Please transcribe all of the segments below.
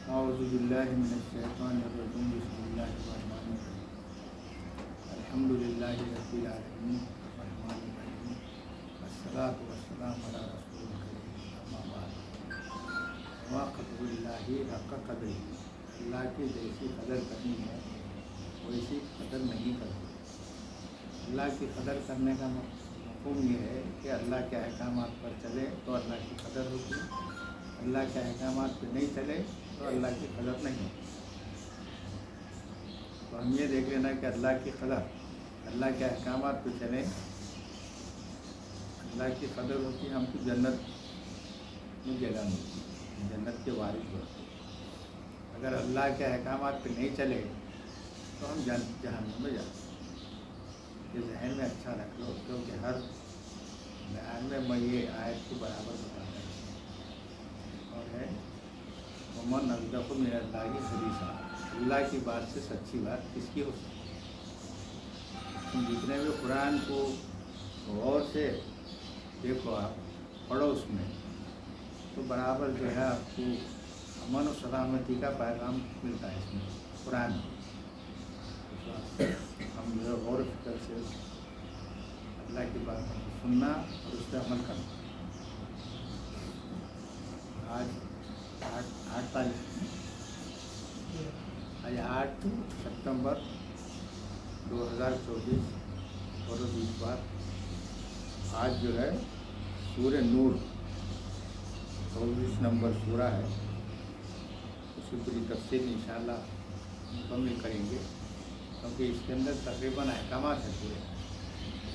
أعوذ بالله من الشيطان الرجيم بسم الله الرحمن الرحيم الحمد لله رب العالمين الرحمن الرحيم والصلاة والسلام على رسول الكريم أما بعد وما قدر الله حق قدره اللہ کی جیسی قدر کرنی ہے ویسی قدر نہیں کرتی۔ اللہ کی قدر کرنے کا مفہوم یہ ہے کہ اللہ کے احکامات پر چلے تو اللہ کی قدر ہوتی، اللہ کے احکامات پہ نہیں چلے تو اللہ کی قدر نہیں ہوتی۔ تو ہم یہ دیکھ لینا کہ اللہ کی قدر، اللہ کے احکامات پہ چلیں، اللہ کی قدر ہوتی، ہم کو جنت میں جگہ ملتی، جنت کے وارث ہوتے۔ اگر اللہ کے احکامات پہ نہیں چلے تو ہم جہنم میں جاتے۔ یہ ذہن میں اچھا رکھ لو، کیونکہ ہر بیان میں یہ آیت کو برابر بتاتا ہے اور ہے ومن اصدق من اللہ حدیثا، اللہ کی بات سے سچی بات کس کی ہو سکتی ہے؟ تم جتنے بھی قرآن کو غور سے دیکھو، آپ پڑھو، اس میں تو برابر جو ہے آپ کو امن و سلامتی کا پیغام ملتا ہے اس میں قرآن میں۔ ہم جو ہے غور و فکر سے اللہ کی بات سننا اور اس پہ عمل کرنا۔ آج 8 تاریخ، آج 8 ستمبر 2024 اور اس بات آج جو ہے سورہ نور 24 نمبر سورہ ہے، اس کی پوری تفصیل انشاءاللہ مکمل کریں گے، کیونکہ اس کے اندر تقریباً احکامات ہیں پورے۔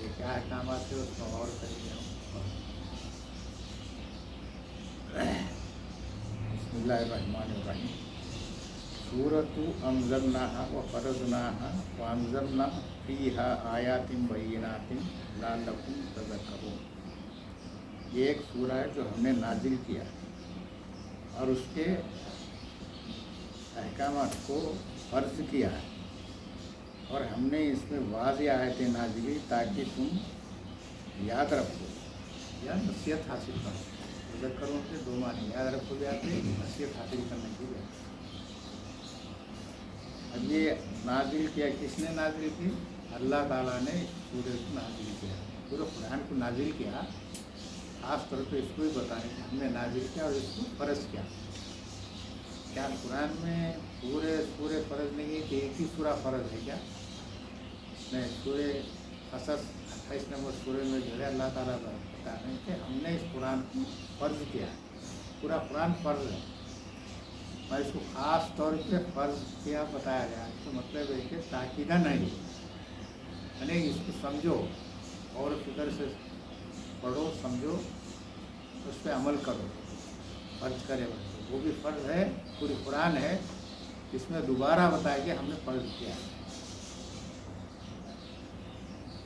یہ کیا احکامات ہے اس کو غور کریں گے ہم۔ بسم اللہ الرحمن الرحیم۔ سورۃ انزلناہا وفرضناہا وانزلنا فیہا آیات بینات لعلکم تذکرون۔ یہ ایک سورہ ہے جو ہم نے نازل کیا اور اس کے احکامات کو فرض کیا ہے، اور ہم نے اس میں واضح آیتیں نازل کی تاکہ تم یاد رکھو یا نصیحت حاصل کرو۔ تذکرون کے دو معنی، یاد رکھو بھی آتے ہیں، نصیحت حاصل کرنے کی بھی آتی ہے۔ اب یہ نازل کیا کس نے نازل کی؟ اللہ تعالیٰ نے سورہ کو نازل کیا، پورے قرآن کو نازل کیا، خاص طور پہ اس کو بھی بتانے کہ ہم نے نازل کیا اور اس کو فرض کیا۔ کیا قرآن میں پورے سورے فرض نہیں ہے کہ ایک ہی سورہ فرض ہے کیا؟ نہیں، سورہ قصص 28 نمبر سورے میں جو ہے اللہ تعالیٰ بتا رہے ہیں کہ ہم نے اس قرآن کو فرض کیا ہے، پورا قرآن فرض ہے، اور اس کو خاص طور پہ فرض کیا بتایا گیا۔ اس کا مطلب ہے کہ تاکیدہ نہیں، یعنی اس کو سمجھو اور فکر سے پڑھو، سمجھو، اس پہ عمل کرو، فرض کرے بس۔ وہ بھی فرض ہے، پوری قرآن ہے جس میں دوبارہ بتایا کہ ہم نے فرض کیا،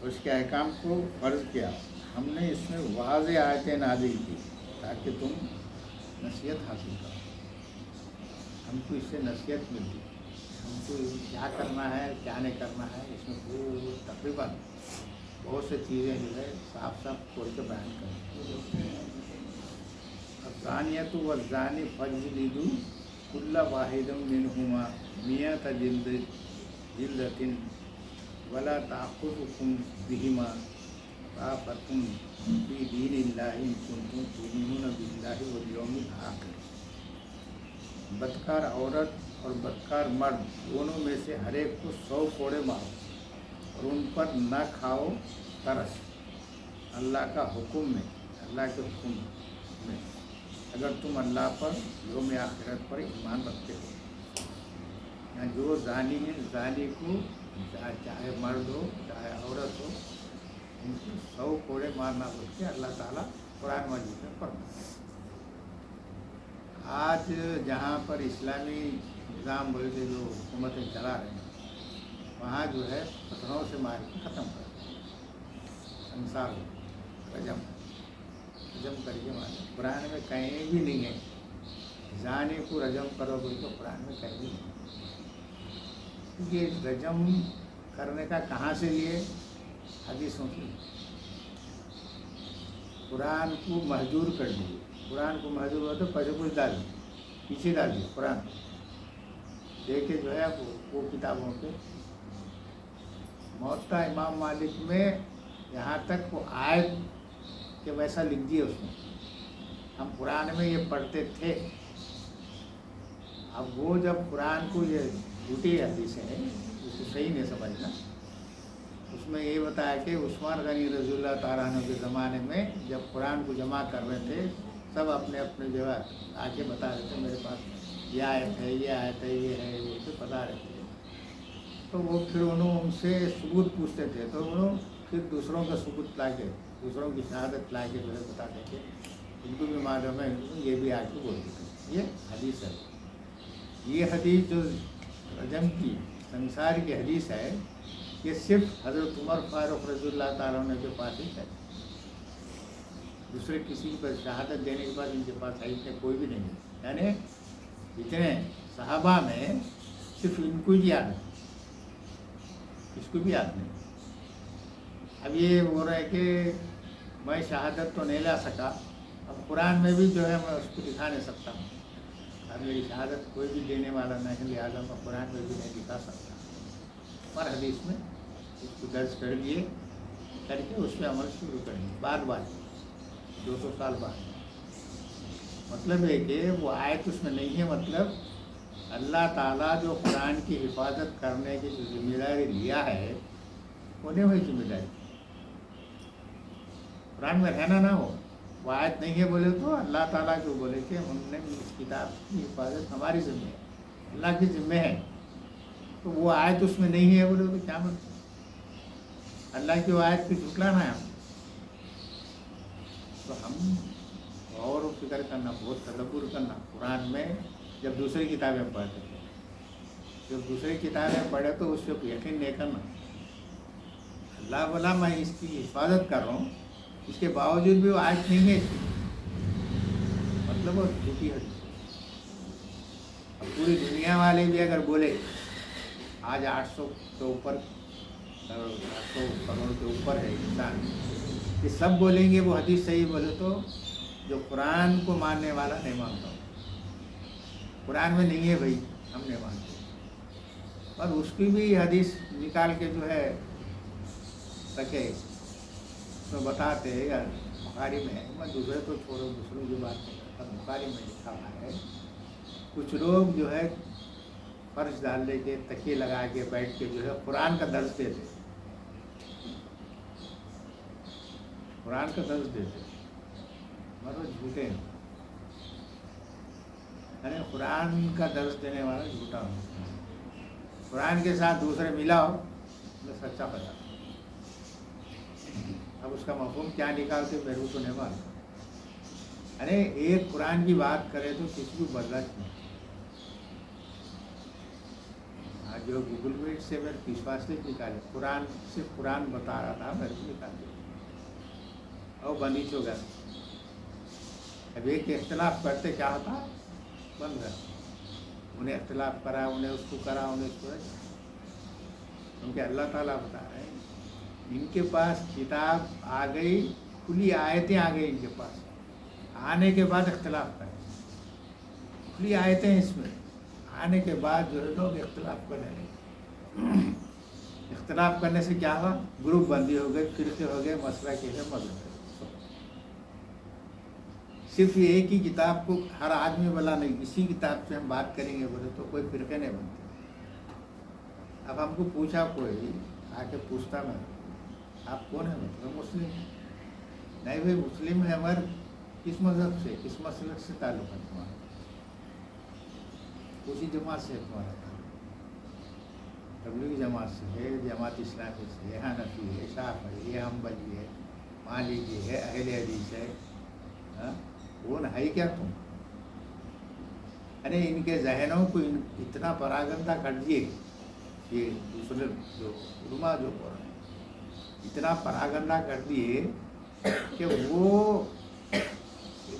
اس کے احکام کو فرض کیا۔ ہم نے اس میں واضح آیتیں نازل کی تاکہ تم نصیحت حاصل کرو۔ ہم کو اس سے نصیحت ملتی، ہم کو کیا کرنا ہے کیا نہیں کرنا ہے، اس میں تقریباً بہت سے چیزیں جو ہے صاف صاف کھول کے بیان کریں۔ الزانیۃ والزانی فاجلدوا کل واحد منہما مئۃ جلدۃ ولا تأخذکم بہما رأفۃ فی دین اللہ ان کنتم تؤمنون باللہ والیوم الآخر۔ بدکار عورت اور بدکار مرد دونوں میں سے ہر ایک کو 100 کوڑے مارو اور ان پر نہ کھاؤ ترس، اللہ کا حکم میں، اللہ کے حکم میں، اگر تم اللہ پر یوم آخرت پر ایمان رکھتے ہو۔ یہاں جو زانی ہے، زانی کو چاہے مرد ہو چاہے عورت ہو، ان کو 100 کوڑے مارنا بول کے اللہ تعالیٰ قرآن مجید میں فرماتا ہے۔ آج جہاں پر اسلامی نظام بول کے جو حکومتیں چلا رہے ہیں، وہاں جو ہے پتھروں سے مار کے ختم کر دیا، انصار رجم کر کے مارے۔ قرآن میں کہیں بھی نہیں ہے زانی کو رجم کرو بول کے، قرآن میں کہیں بھی نہیں۔ یہ رجم کرنے کا کہاں سے لیے؟ حدیثوں کی۔ قرآن کو محجور کر دیے، قرآن کو محجور ہوا تو پیچھے کچھ ڈال دیا، پیچھے ڈال دیا قرآن، دیکھے جو ہے وہ کتابوں کے موطا امام مالک میں یہاں تک وہ آیت کہ ویسا لکھ دیے اس میں، ہم قرآن میں یہ پڑھتے تھے۔ اب وہ جب قرآن کو یہ جھوٹی حدیث ہے اس کو صحیح نہیں سمجھنا، اس میں یہ بتایا کہ عثمان غنی رضی اللہ تعالیٰ عنہ کے زمانے میں جب قرآن کو جمع کر رہے تھے، سب اپنے اپنے جگہ آ کے بتا رہے تھے میرے پاس یہ آیت ہے، یہ آیت ہے، یہ ہے، یہ تو بتا رہے تھے۔ تو وہ پھر انہوں ان سے ثبوت پوچھتے تھے، تو انہوں پھر دوسروں کا ثبوت لا کے، دوسروں کی شہادت لا کے جو ہے بتاتے تھے، ان کو بھی معلوم ہے، یہ بھی آ کے بولتے تھے۔ یہ حدیث ہے، یہ حدیث جو رجم کی سنسار کی حدیث ہے، یہ صرف حضرت عمر فاروق رضی اللہ تعالیٰ عنہ کے پاس ہی ہے، دوسرے کسی پر شہادت دینے کے بعد ان کے پاس حدیث ہے کوئی بھی نہیں ہے۔ یعنی اتنے صحابہ میں صرف ان کو ہی یاد ہے، اس کو بھی یاد نہیں۔ اب یہ بول رہا ہے کہ میں شہادت تو نہیں لا سکا، اب قرآن میں بھی جو ہے میں اس کو دکھا نہیں سکتا ہوں، اب میری شہادت کوئی بھی دینے والا نہیں، لہٰذا میں قرآن میں بھی نہیں دکھا سکتا، پر حدیث میں اس کو درج کر دیے، کر کے اس پہ عمل شروع کریں گے بعد 200 سال بعد۔ مطلب ہے کہ وہ آیت اس میں نہیں ہے، مطلب اللہ تعالیٰ جو قرآن کی حفاظت کرنے کی جو ذمہ داری لیا ہے وہ نہیں ہوئی ذمہ داری، قرآن میں رہنا نہ ہو، وہ آیت نہیں ہے بولے تو اللہ تعالیٰ جو بولے کہ ہم نے اس کتاب کی حفاظت ہماری ذمہ ہے، اللہ کی ذمہ ہے، تو وہ آیت اس میں نہیں ہے بولے تو کیا مطلب؟ اللہ کی وہ آیت کو جھٹلانا ہے ہم، تو ہم غور و فکر کرنا، بہت تدبر کرنا قرآن میں۔ جب دوسری کتابیں پڑھتے تھے، جب دوسری کتابیں پڑھے تو اس پہ یقین نہیں کرنا، اللہ بولا میں اس کی حفاظت کر رہا ہوں، اس کے باوجود بھی وہ آیت نہیں ہے، مطلب وہ جھوٹی حدیث ہے۔ اب پوری دنیا والے بھی اگر بولے، آج 800 کے اوپر 800 کروڑ کے اوپر ہے انسان، یہ سب بولیں گے وہ حدیث صحیح بولے تو جو قرآن کو ماننے والا نہیں مانتا، قرآن میں نہیں ہے بھائی ہم نہیں مانتے، اور اس کی بھی حدیث نکال کے جو ہے رکھے، اس میں بتاتے ہیں یا بخاری میں ہے، میں دوسرے تو چھوڑو، دوسروں کی بات نہیں کرتا، بخاری میں لکھا ہوا ہے کچھ لوگ جو ہے فرش ڈال لے کے تکیے لگا کے بیٹھ کے جو ہے قرآن کا درس دیتے، قرآن کا درس دیتے، مگر جھوٹے ہیں، یعنی قرآن کا درس دینے والا جھوٹا ہو، قرآن کے ساتھ دوسرے ملاؤ میں سچا پتا، اب اس کا مفہوم کیا نکالتے میرے کو تو نہیں معلوم، یعنی ایک قرآن کی بات کرے تو کسی کو برداشت نہیں۔ جو گوگل میٹ سے میرے 30 نکالے، قرآن صرف قرآن بتا رہا تھا، میرے کو نکال دیا اور بندش ہو گیا۔ اب ایک اختلاف کرتے کیا ہوتا، بن گیا، انہیں اختلاف کرا، انہیں اس کو کرا، انہیں اس کو، کیونکہ اللہ تعالیٰ بتا رہے ہیں ان کے پاس کتاب آ گئی، کھلی آیتیں آ گئی ان کے پاس، آنے کے بعد اختلاف کریں، کھلی آیتیں اس میں آنے کے بعد جو ہے لوگ اختلاف کرنے لگے، اختلاف کرنے سے کیا ہوا، گروپ بندی ہو گئے، فرقے ہو گئے، مسئلہ کے ہے مذہب۔ صرف یہ ایک ہی کتاب کو ہر آدمی بلا نہیں، اسی کتاب سے ہم بات کریں گے بولے تو کوئی فرقے نہیں بنتے۔ اب ہم کو پوچھا کوئی آ کے پوچھتا میں آپ کون ہیں، مطلب مسلم، نہیں بھائی مسلم ہے مگر کس مذہب سے، کس مسلک سے تعلق ہے تمہارا، اسی جماعت سے تمہارا تعلق، تبلیغی جماعت سے ہے، جماعت اسلامی سے ہے، حنفی ہے، شافعی ہے، حنبلی ہے، مالکی ہے، اہل حدیث ہے، وہ ہے کیا تم؟ یعنی ان کے ذہنوں کو اتنا پراگندہ کر دیے، یہ دوسرے جو علماء جو ہو رہے ہیں اتنا پراگندہ کر دیے کہ وہ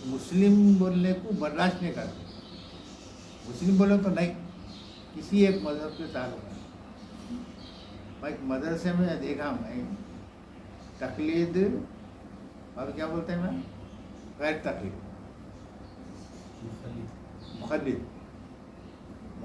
مسلم بولنے کو برداشت نہیں کرتے، مسلم بولے تو نہیں، کسی ایک مذہب سے تعلق ہے۔ میں ایک مدرسے میں دیکھا میں تقلید اور کیا بولتے ہیں میں غیر تقلید،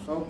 100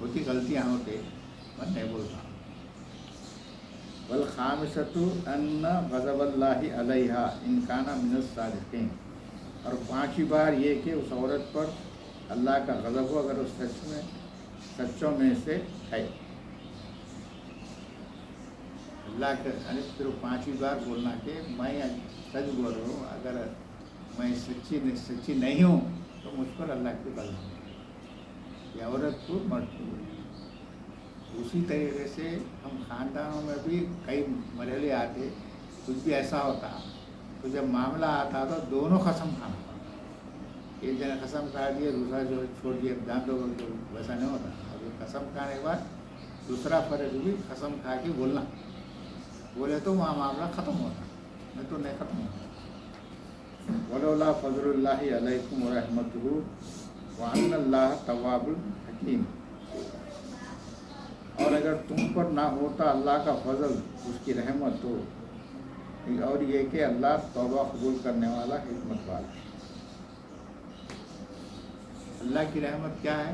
ہوتی غلطیاں ہوتے میں نہیں بولتا. والخامسۃ ان غضب اللہ علیہا ان کان من الصادقین، اور پانچویں بار یہ کہ اس عورت پر اللہ کا غضب ہو اگر اس سچوں میں سے ہے. اللہ کے پھر پانچویں بار بولنا کہ میں سچ بول رہا ہوں، اگر میں سچی نہیں ہوں تو مجھ پر اللہ کی غضب ہے. یہ عورت کو مرتی ہوئی. اسی طریقے سے ہم خاندانوں میں بھی کئی مرحلے آتے، کچھ بھی ایسا ہوتا تو جب معاملہ آتا تو دونوں قسم کھانا پڑتا. ایک جنے قسم کھا دیا، دوسرا جو چھوڑ دیا جان دو، ویسا نہیں ہوتا. اور قسم کھانے کے بعد دوسرا فرض بھی قسم کھا کے بولنا، بولے تو وہاں معاملہ ختم ہوتا، نہیں تو نہیں ختم ہوتا. ولولا فضل اللہ علیکم ورحمتہ وان اللہ تواب الحکیم، اور اگر تم پر نہ ہوتا اللہ کا فضل، اس کی رحمت تو، اور یہ کہ اللہ توبہ قبول کرنے والا، حکمت والا. اللہ کی رحمت کیا ہے؟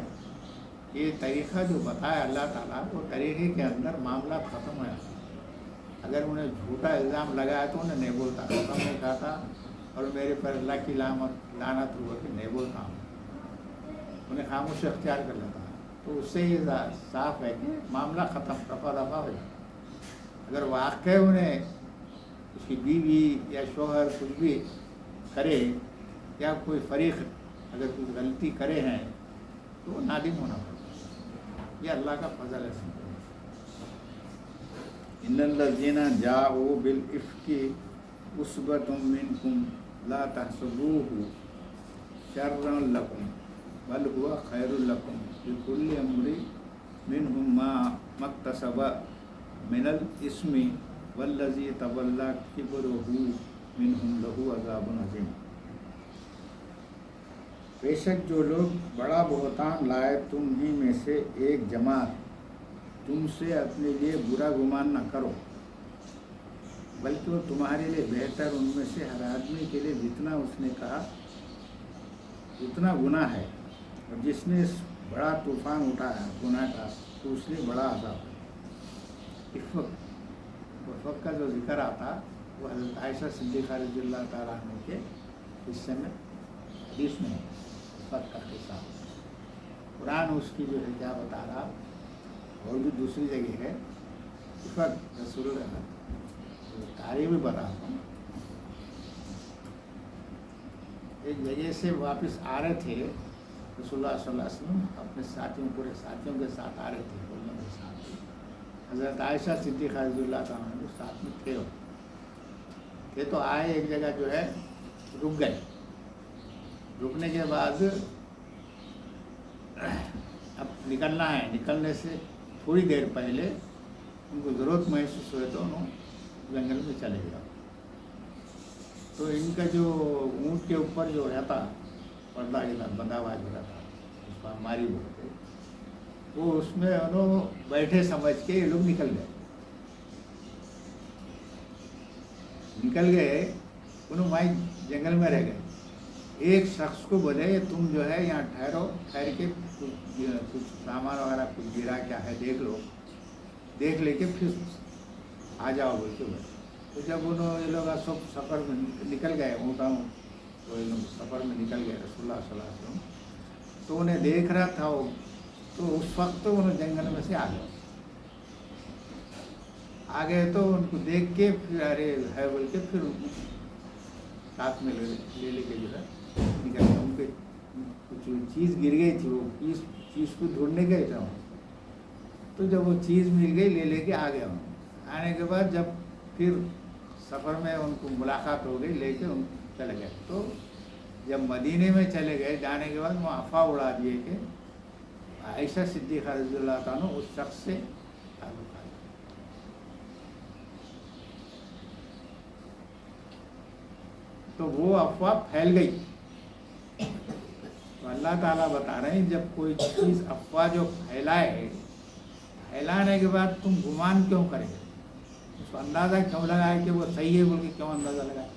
یہ طریقہ جو بتایا اللہ تعالیٰ، وہ طریقے کے اندر معاملات ختم ہو جاتا. اگر انہیں جھوٹا الزام لگایا تو انہیں نہیں بولتا، قسم نہیں کھاتا اور میرے پر اللہ کی لعنت ہوا کہ نہیں بولتا ہوں، انہیں خاموش اختیار کر لیتا. تو اس سے یہ صاف ہے کہ معاملہ ختم، رفع دفع ہو جائے. اگر واقع انہیں اس کی بیوی یا شوہر کچھ بھی کرے یا کوئی فریق اگر کچھ غلطی کرے ہیں تو وہ نادم ہونا پڑتا. یہ اللہ کا فضل ہے. ان الذین جاءوا بالافک عصبۃ منکم لا تحسبوه شرا لکم بل هو خیر لکم لکل امرئ منهم ما اکتسب من الاثم والذی تولى کبرہ منهم له عذاب عظیم. بے شک جو لوگ بڑا بہتان لائے تم ہی میں سے ایک جماعت تم سے اپنے لیے برا گمان نہ کرو، بلکہ وہ تمہارے لیے بہتر ان میں سے ہر آدمی کے لیے جتنا اس نے کہا اتنا گناہ ہے. اور جس نے بڑا طوفان اٹھایا گناہ کا تو اس نے بڑا عذاب ہے. وفق کا جو ذکر آتا وہ حضرت عائشہ صدیقہ رضی اللہ تعالیٰ عنہ کے حصے میں حدیث میں ہے. وفق کا قصہ قرآن اس کی جو ہے کیا بتا رہا، اور بھی دوسری جگہ ہے. وفق رسول تاریخ بھی بتاتا ہوں. ایک جگہ سے واپس آ رہے تھے رسول اللہ صلی اللہ علیہ وسلم اپنے ساتھیوں، پورے ساتھیوں کے ساتھ آ رہے تھے. بولنے کے ساتھ حضرت عائشہ صدیقہ رضی اللہ تعالیٰ عنہ ساتھ میں تھے تو آئے ایک جگہ جو ہے رک گئے. رکنے کے بعد اب نکلنا ہے، نکلنے سے تھوڑی دیر پہلے ان کو ضرورت محسوس ہوئے تو انہوں جنگل میں چلے گیا. تو ان کا جو اونٹ کے اوپر جو رہتا پردہ بندھا ہوا جو رہتا اس پر ماری بولتے، وہ اس میں انہوں بیٹھے سمجھ کے یہ لوگ نکل گئے. انہوں وہیں جنگل میں رہ گئے. ایک شخص کو بولے تم جو ہے یہاں ٹھہرو، ٹھہر کے کچھ سامان وغیرہ کچھ گرا کیا ہے دیکھ لو، دیکھ لے کے پھر آ جاؤ بول کے بولے. تو جب انہوں یہ لوگ سب سفر میں نکل گئے، تو یہ لوگ سفر میں نکل گئے رسول اللہ صلی اللہ علیہ وسلم، تو انہیں دیکھ رہا تھا وہ. تو اس وقت انہوں جنگل میں سے آ گئے تو ان کو دیکھ کے پھر ارے ہے بول کے پھر ساتھ میں لے کے جو ہے نکل گئے. ان پہ کچھ چیز گر گئی تھی، وہ چیز کو ڈھونڈنے گئے تھے. تو جب وہ چیز مل گئی لے کے آ گیا. آنے کے بعد جب پھر سفر میں ان کو ملاقات ہو گئی، لے کے ان چلے گئے. تو جب مدینے میں چلے گئے جانے کے بعد وہ افواہ اڑا دیے کہ عائشہ صدیقہ رضی اللہ تعالیٰ اس شخص سے تعلق ہے. تو وہ افواہ پھیل گئی. تو اللہ تعالیٰ بتا رہے ہیں جب کوئی چیز افواہ جو پھیلانے کے بعد تم گمان کیوں کرے، اس کو اندازہ کیوں لگائے کہ وہ صحیح ہے بول کے کیوں اندازہ لگائے.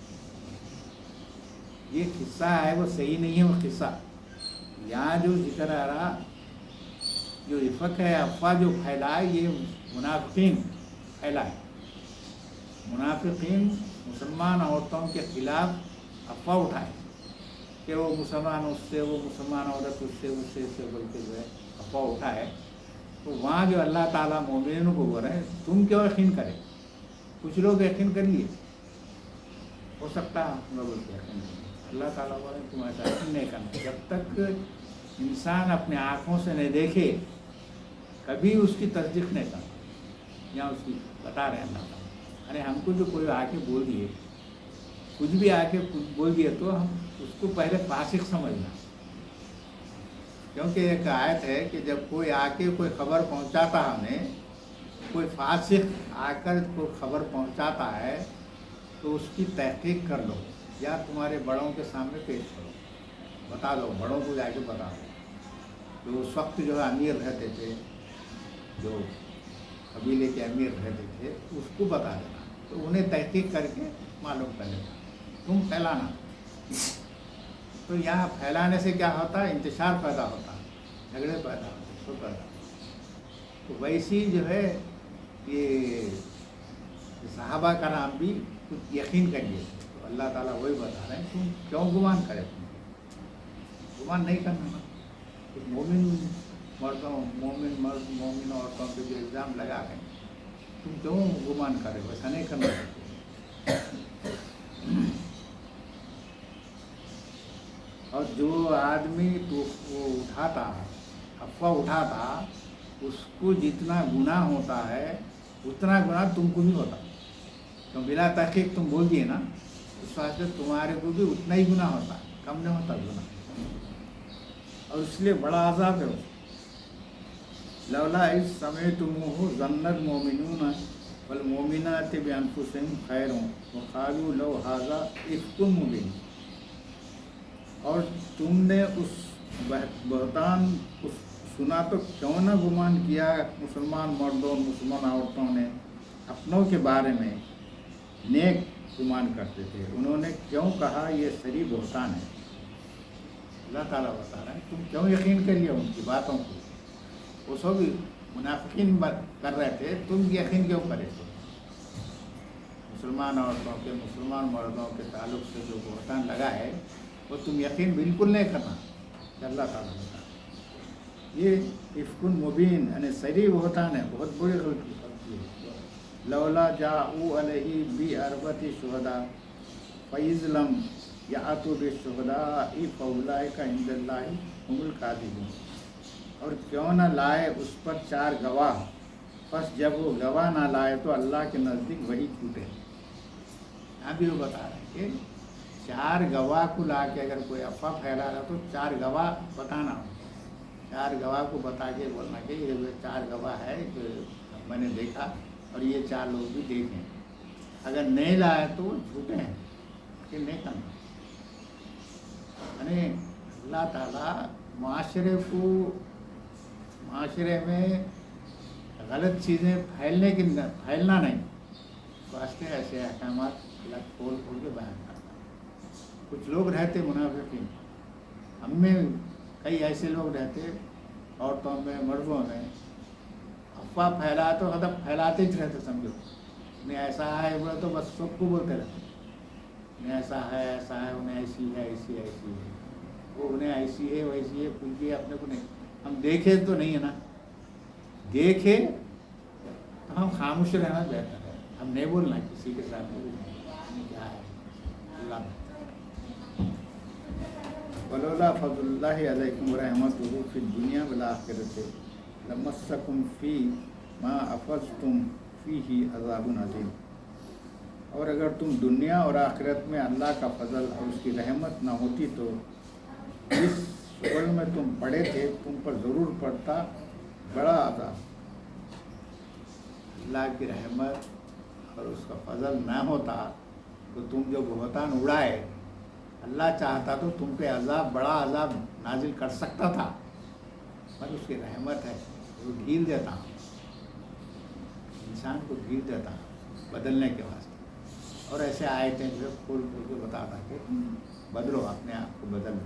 یہ قصہ ہے وہ صحیح نہیں ہے. وہ قصہ یہاں جو ذکر آ رہا جو افق ہے افواہ جو پھیلائے یہ منافقین پھیلائے. منافقین مسلمان عورتوں کے خلاف افواہ اٹھائے کہ وہ مسلمان اس سے، وہ مسلمان عورت اس سے بول کے جو ہے افواہ اٹھائے. تو وہاں جو اللہ تعالیٰ مومنین کو بول رہے ہیں تم کیوں یقین کرے؟ کچھ لوگ یقین کریے، ہو سکتا ہے ہم لوگ اس کو یقین کریں. اللہ تعالیٰ بول رہے ہیں تم ایسا یقین نہیں کرنا. جب تک انسان اپنے آنکھوں سے نہیں دیکھے کبھی اس کی تصدیق نہیں کرنا. یا اس کی بتا رہے ہیں اللہ تعالیٰ. ارے ہم کو جو کوئی آ کے بول دیے، کچھ بھی آ کے کچھ بول دیے تو ہم اس کو پہلے فاسق سمجھنا. کیونکہ ایک آیت ہے کہ جب کوئی آ کے کوئی خبر پہنچاتا ہمیں، کوئی فاسق آ کر کوئی خبر پہنچاتا ہے تو اس کی تحقیق کر لو یا تمہارے بڑوں کے سامنے پیش کرو، بتا دو، بڑوں کو جا کے بتا دو. تو اس وقت جو ہے امیر رہتے تھے، جو قبیلے کے امیر رہتے تھے، اس کو بتا دینا تو انہیں تحقیق کر کے معلوم کر لینا. تم پھیلانا. تو یہاں پھیلانے سے کیا ہوتا ہے؟ انتشار پیدا ہوتا ہے، جھگڑے پیدا ہوتے ہیں. تو ویسی جو ہے یہ صحابہ کا نام بھی کچھ یقین کریے. تو اللہ تعالیٰ وہی بتا رہے ہیں تم کیوں گمان کرے؟ تم گمان نہیں کرنا. مومن مردوں، مومن مرد، مومن عورتوں پہ جو الزام لگا رہے ہیں تم کیوں گمان کرے؟ ویسا نہیں کرنا. اور جو آدمی تو وہ اٹھاتا، افواہ اٹھاتا، اس کو جتنا گناہ ہوتا ہے اتنا گناہ تم کو بھی ہوتا. تو بلا تحقیق تم بول دیے نا، اس واسطے تمہارے کو بھی اتنا ہی گناہ ہوتا، کم نہیں ہوتا گناہ. اور اس لیے بڑا عذاب ہے. لولا اذ سمعتموہ ظن المؤمنون والمؤمنات بانفسہم خیر وقالوا لو ھذا افک مبین. اور تم نے اس بہتان کو سنا تو کیوں نہ گمان کیا مسلمان مردوں، مسلمان عورتوں نے اپنوں کے بارے میں نیک گمان کرتے تھے. انہوں نے کیوں کہا یہ سری بہتان ہے. اللہ تعالیٰ بتا رہے ہیں تم کیوں یقین کر لیا ان کی باتوں کو؟ وہ سب منافقین کر رہے تھے، تم یقین کیوں کرے؟ تو مسلمان عورتوں کے، مسلمان مردوں کے تعلق سے جو بہتان لگا ہے وہ تم یقین بالکل نہیں کرنا. کہ اللہ تعالیٰ بتا یہ افک مبین یعنی صریح بہتان ہے، بہت بڑی غلطی ہے. لولا جاءوا علیہ باربعۃ شہداء فاذ لم یأتوا بالشہداء فاولئک عند اللہ هم الکاذبون. اور کیوں نہ لائے اس پر 4 گواہ، پس جب وہ گواہ نہ لائے تو اللہ کے نزدیک وہی جھوٹے. یہاں بھی وہ بتا رہے ہیں کہ 4 گواہ کو لا کے اگر کوئی افواہ پھیلا رہا تو 4 گواہ بتانا ہو. 4 گواہ کو بتا کے بولنا کہ یہ 4 گواہ ہے جو میں نے دیکھا اور یہ 4 لوگ بھی دیکھیں. اگر نہیں لائے تو وہ جھوٹے ہیں کہ نہیں کرنا. یعنی اللہ تعالیٰ معاشرے میں غلط چیزیں پھیلنا نہیں واسطے ایسے احکامات اللہ کھول کے بیان کرتا ہے. کچھ لوگ رہتے منافقین، ہم میں کئی ایسے لوگ رہتے، عورتوں میں، مردوں میں افواہ پھیلا تو مطلب پھیلاتے ہی رہتے. سمجھو انہیں ایسا ہے بولے تو بس سب کو بولتے رہتے انہیں ایسا ہے، انہیں ایسی ہے، ایسی ہے، وہ انہیں ایسی ہے، ویسی ہے. کچھ بھی اپنے کو نہیں. ہم دیکھے تو نہیں ہے نا، دیکھے تو ہم خاموش رہنا بہتر ہے. ہم نہیں بولنا کسی کے ساتھ کیا ہے. اللہ ولولا فضل اللہ علیکم ورحمتہ فی الدنیا والآخرۃ لمسکم فی ما افضتم فیہ عذاب عظیم. اور اگر تم دنیا اور آخرت میں اللہ کا فضل اور اس کی رحمت نہ ہوتی تو جس شغل میں تم پڑے تھے تم پر ضرور پڑتا بڑا عذاب. اللہ کی رحمت اور اس کا فضل نہ ہوتا تو تم جو بہتان اڑائے، اللہ چاہتا تو تم پہ عذاب، بڑا عذاب نازل کر سکتا تھا، پر اس کی رحمت ہے وہ ڈھیل دیتا، انسان کو ڈھیل دیتا بدلنے کے واسطے. اور ایسے آیتیں جو کھول کے بتاتا کہ بدلو، اپنے آپ کو بدل لو.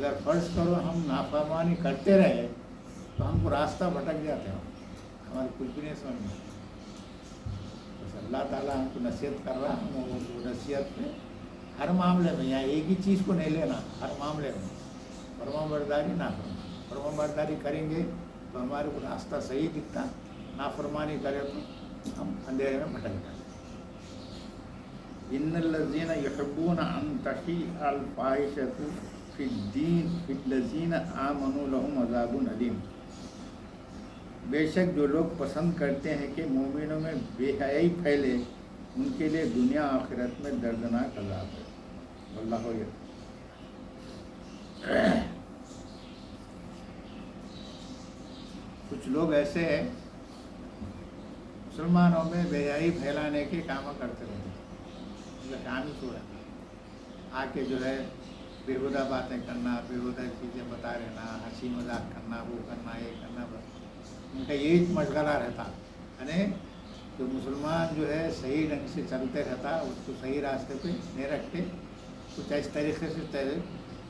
اگر فرض کرو ہم نافرمانی کرتے رہے تو ہم کو راستہ بھٹک جاتے ہیں، ہمارے کچھ بھی نہیں سمجھ میں. بس اللہ تعالیٰ ہم کو نصیحت کر رہا ہے، ہم وہ نصیحت پہ ہر معاملے میں، یہاں ایک ہی چیز کو نہیں لینا، ہر معاملے میں فرما برداری فرما برداری کریں گے تو ہمارے کو راستہ صحیح دکھتا، نافرمانی کرے تو ہم اندھیرے میں بھٹک جاتے. ان الذین یحبون ان تشیع الفاحشۃ فی الذین آمنوا لهم عذاب علیم. بے شک جو لوگ پسند کرتے ہیں کہ مومنوں میں بے حیائی پھیلے، ان کے لیے دنیا آخرت میں دردناک عذاب ہے. واللہ کچھ لوگ ایسے ہیں مسلمانوں میں بے حیائی پھیلانے کے کام کرتے رہتے ہیں، ان کا کام ہی چھوڑا آ کے جو ہے بےہودہ باتیں کرنا، بےہودہ چیزیں بتا رہنا، ہنسی مذاق کرنا، وہ کرنا، یہ کرنا، بس ان کا یہی مشغلہ رہتا. یعنی جو مسلمان جو ہے صحیح ڈھنگ سے چلتے رہتا، اس کو صحیح راستے پہ نہیں رکھتے، کچھ اس طریقے سے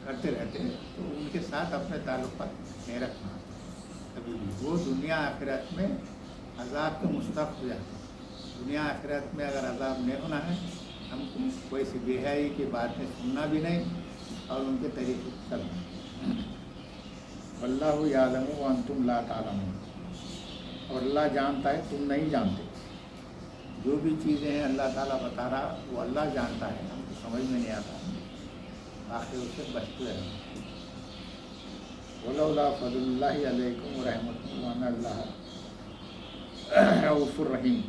کرتے رہتے، تو ان کے ساتھ اپنے تعلقات نہیں رکھنا کبھی بھی. وہ دنیا آخرت میں عذاب کے مستحق ہو جاتے ہیں. دنیا آخرت میں اگر عذاب نہیں ہونا ہے، ہم کو کوئی سی بے حیائی کی باتیں سننا بھی نہیں اور ان کے طریقے چلنا. واللہ یعلم وانتم لا تعلمون. اور اللہ جانتا ہے، تم نہیں جانتے. جو بھی چیزیں ہیں اللہ تعالیٰ بتا رہا، وہ اللہ جانتا ہے، ہم کو سمجھ میں نہیں آتا، آخر اس سے بچتے رہیں. ولولا فضل اللہ علیکم ورحمتہ وان اللہ رؤوف الرحیم.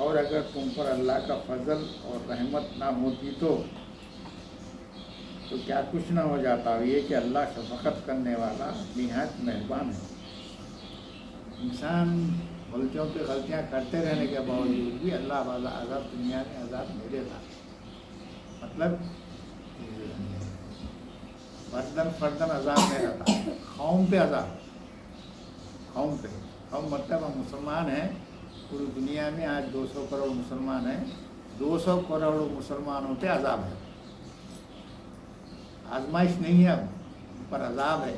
اور اگر تم پر اللہ کا فضل اور رحمت نہ ہوتی تو کیا کچھ نہ ہو جاتا. یہ کہ اللہ شفقت کرنے والا نہایت مہربان ہے. انسان غلطیوں پہ غلطیاں کرتے رہنے کے باوجود بھی اللہ والا عذاب دنیا میں عذاب نہیں دیتا. مطلب فردن عذاب نہیں رہتا، قوم پہ عذاب. قوم مطلب ہم مسلمان ہیں، پوری دنیا میں آج 200 کروڑ مسلمان ہیں، 200 کروڑ مسلمانوں پہ عذاب ہے. آزمائش نہیں ہے، اب پر عذاب ہے،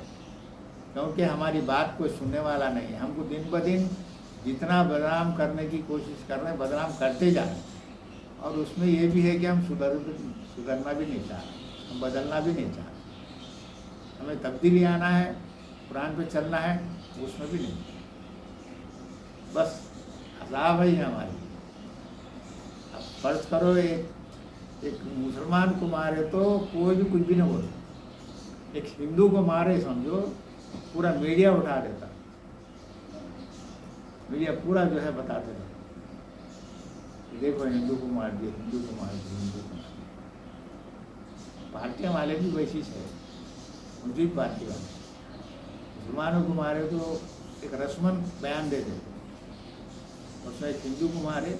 کیونکہ ہماری بات کوئی سننے والا نہیں ہے. ہم کو دن بدن جتنا بدنام کرنے کی کوشش کر رہے ہیں، بدنام کرتے جا رہے ہیں. اور اس میں یہ بھی ہے کہ ہم سدھرنا بھی نہیں چاہ رہے، ہم بدلنا بھی نہیں چاہ رہے. ہمیں تبدیلی آنا ہے، قرآن پہ چلنا ہے، اس میں بھی نہیں. بس عذاب ہے ہماری. اب فرض کرو ایک مسلمان کو مارے تو کوئی بھی کچھ بھی نہیں بولتا، ایک ہندو کو مارے سمجھو پورا میڈیا اٹھا دیتا، میڈیا پورا جو ہے بتاتے رہتا، دیکھو ہندو کو مار دیا، ہندو کو مار دیا، ہندو کو مار دیا. پارٹیاں والے بھی ویسی ہے، ان کی پارٹی والے مسلمانوں کو مارے تو ایک رسمن بیان دے دیتے. اس میں ایک ہندو کو مارے،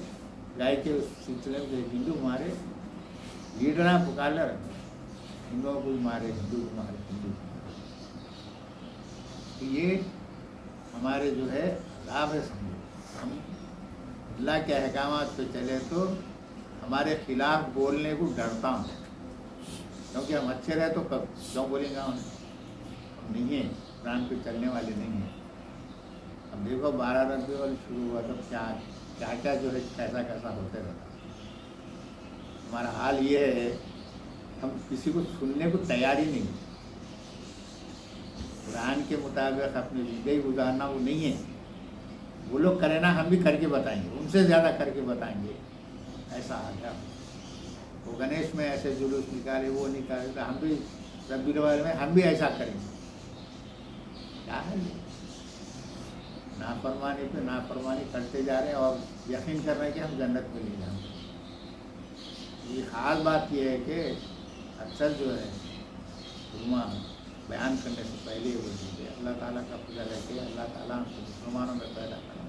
گائے کے سلسلے میں ایک ہندو کو مارے، لیڈراں پکارے رہتے، ہندوؤں کو بھی مارے، ہندو کو مارے، ہندو کو مارے. یہ ہمارے جو ہے عذاب ہے. سمجھو ہم اللہ کے احکامات پہ چلے تو ہمارے خلاف بولنے کو ڈرتا ہوں، کیونکہ ہم اچھے رہے تو کیوں بولیں گا. ہم نہیں ہیں، قرآن پہ چلنے والے نہیں ہیں. اب دیکھو 12 ربیع الاول شروع ہوا تب کیا جو ہے کیسا ہوتے رہتا. ہمارا حال یہ ہے، ہم کسی کو سننے کو تیار ہی نہیں. قرآن کے مطابق اپنی زندگی گزارنا وہ نہیں ہے. وہ لوگ کریں نا، ہم بھی کر کے بتائیں گے، ان سے زیادہ کر کے بتائیں گے. ایسا آ گیا. وہ گنیش میں ایسے جلوس نکالے، وہ نکالے، تو ہم بھی ربیع الاول میں ہم بھی ایسا کریں گے. کیا ہے نافرمانی پہ نافرمانی کرتے جا رہے ہیں اور یقین کر رہے ہیں کہ ہم جنت میں نہیں جائیں گے. یہ خاص بات یہ ہے کہ اکثر جو ہے علماء بیان کرنے سے پہلے یہ بولتے ہیں اللہ تعالیٰ کا فضل ہے کہ اللہ تعالیٰ ہم کو مسلمانوں میں پیدا کرا،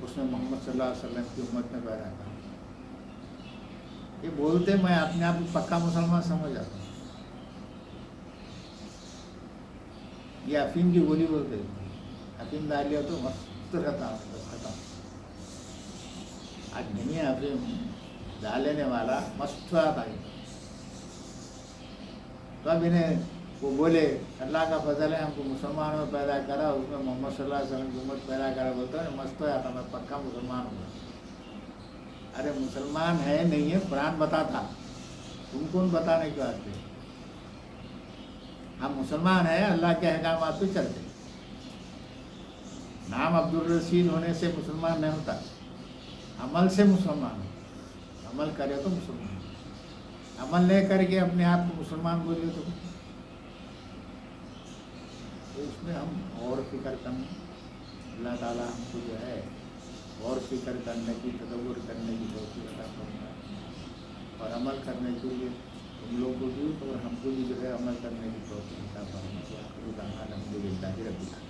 اس میں محمد صلی اللہ علیہ وسلم کی امت میں پیدا کرا. یہ بولتے میں اپنے آپ کو پکا مسلمان سمجھ جاتا ہوں. یہ افیم کی گولی بولتے ہیں، افیم ڈال لیا تو مست رہتا ہوں، بس ختم. آج نہیں ہے افیم ڈال لینے والا، مست آتا ہے. تو اب انہیں وہ بولے اللہ کا فضل ہے ہم کو مسلمانوں میں پیدا کرا، اس میں محمد صلی اللہ علیہ وسلم کی امت پیدا کرا، بولتا ہے مست ہوا تھا، میں پکا مسلمان ہوں. ارے مسلمان ہے نہیں ہے، قرآن بتاتا، تم کون بتانے کے واسطے؟ ہم مسلمان ہیں، اللہ کے احکامات پہ چلتے. نام عبدالرشید ہونے سے مسلمان نہیں ہوتا، عمل سے مسلمان ہو. عمل کرے تو مسلمان، عمل نہیں کر کے اپنے آپ کو مسلمان بولے تو اس میں ہم اور فکر کریں. اللہ تعالیٰ ہم کو جو ہے اور فکر کرنے کی، تدبر کرنے کی توفیق عطا فرمائے، اور عمل کرنے کے لیے تم لوگوں کو بھی اور ہم کو بھی جو ہے عمل کرنے کی توفیق عطا فرمائے. الحمد للہ رب العالمین.